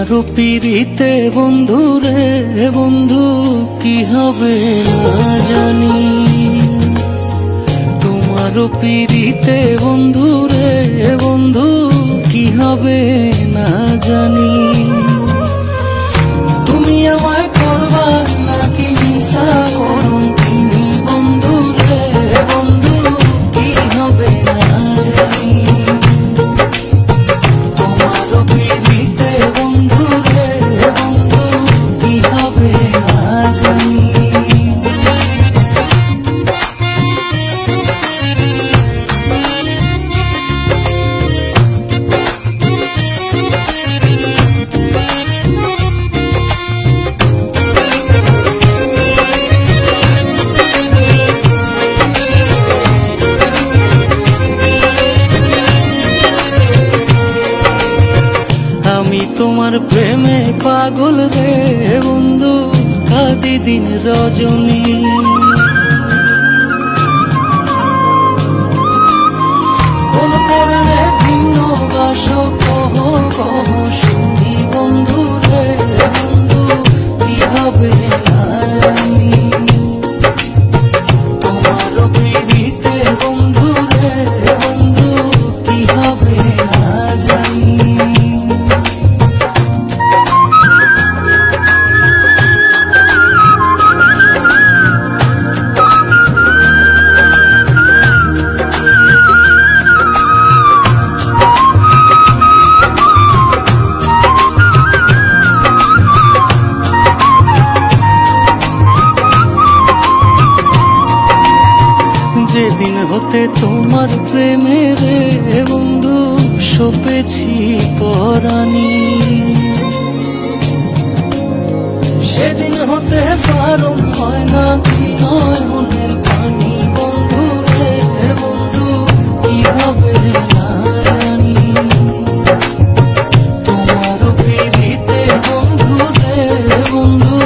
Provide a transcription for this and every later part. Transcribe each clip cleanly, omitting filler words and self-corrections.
তোমারও পিরিতে বন্ধু রে বন্ধু কি হবে না জানি, তোমারও পিরিতে বন্ধু রে বন্ধু কি হবে না জানি। তুমি আমায় করবা নাকি মিশা করুন তিনি বন্ধু রে বন্ধু কি হবে না জানি। তোমারও পিরিতে বন্ধু রে বন্ধু কি হবে না জানি। আমি তোমার প্রেমে পাগল রে বন্ধু কাঁদি দিন রজনী। কোন কারণে ভিন্ন বাস কহ কহ শুনি বন্ধু রে বন্ধু কি হবে না জানি। তোমারও পিরিতে বন্ধু রে বন্ধু কি হবে না জানি। যেদিন হতে তোমার প্রেমে রে বন্ধু সপেছি পরাণী, সেদিন হতে পারম হয় না কি নয়নের পানি বন্ধু রে বন্ধু কি হবে না জানি। তোমারও পিরিতে বন্ধু রে বন্ধু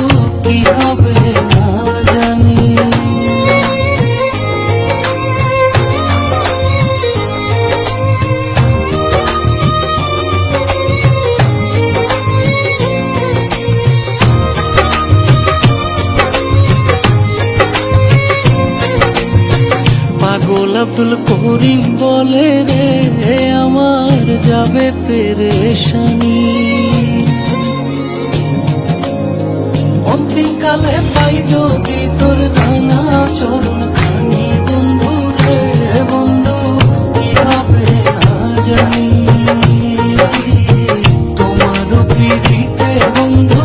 কি হবে না জানি। পাগল আব্দুল করিম বলে রে আমার যাবে পেরেশানি। অন্তিম কালে পাই যদি তোর রাঙা চরণ খানি বন্ধু রে বন্ধু কি হবে না জানি। তোমারও পিরিতে বন্ধু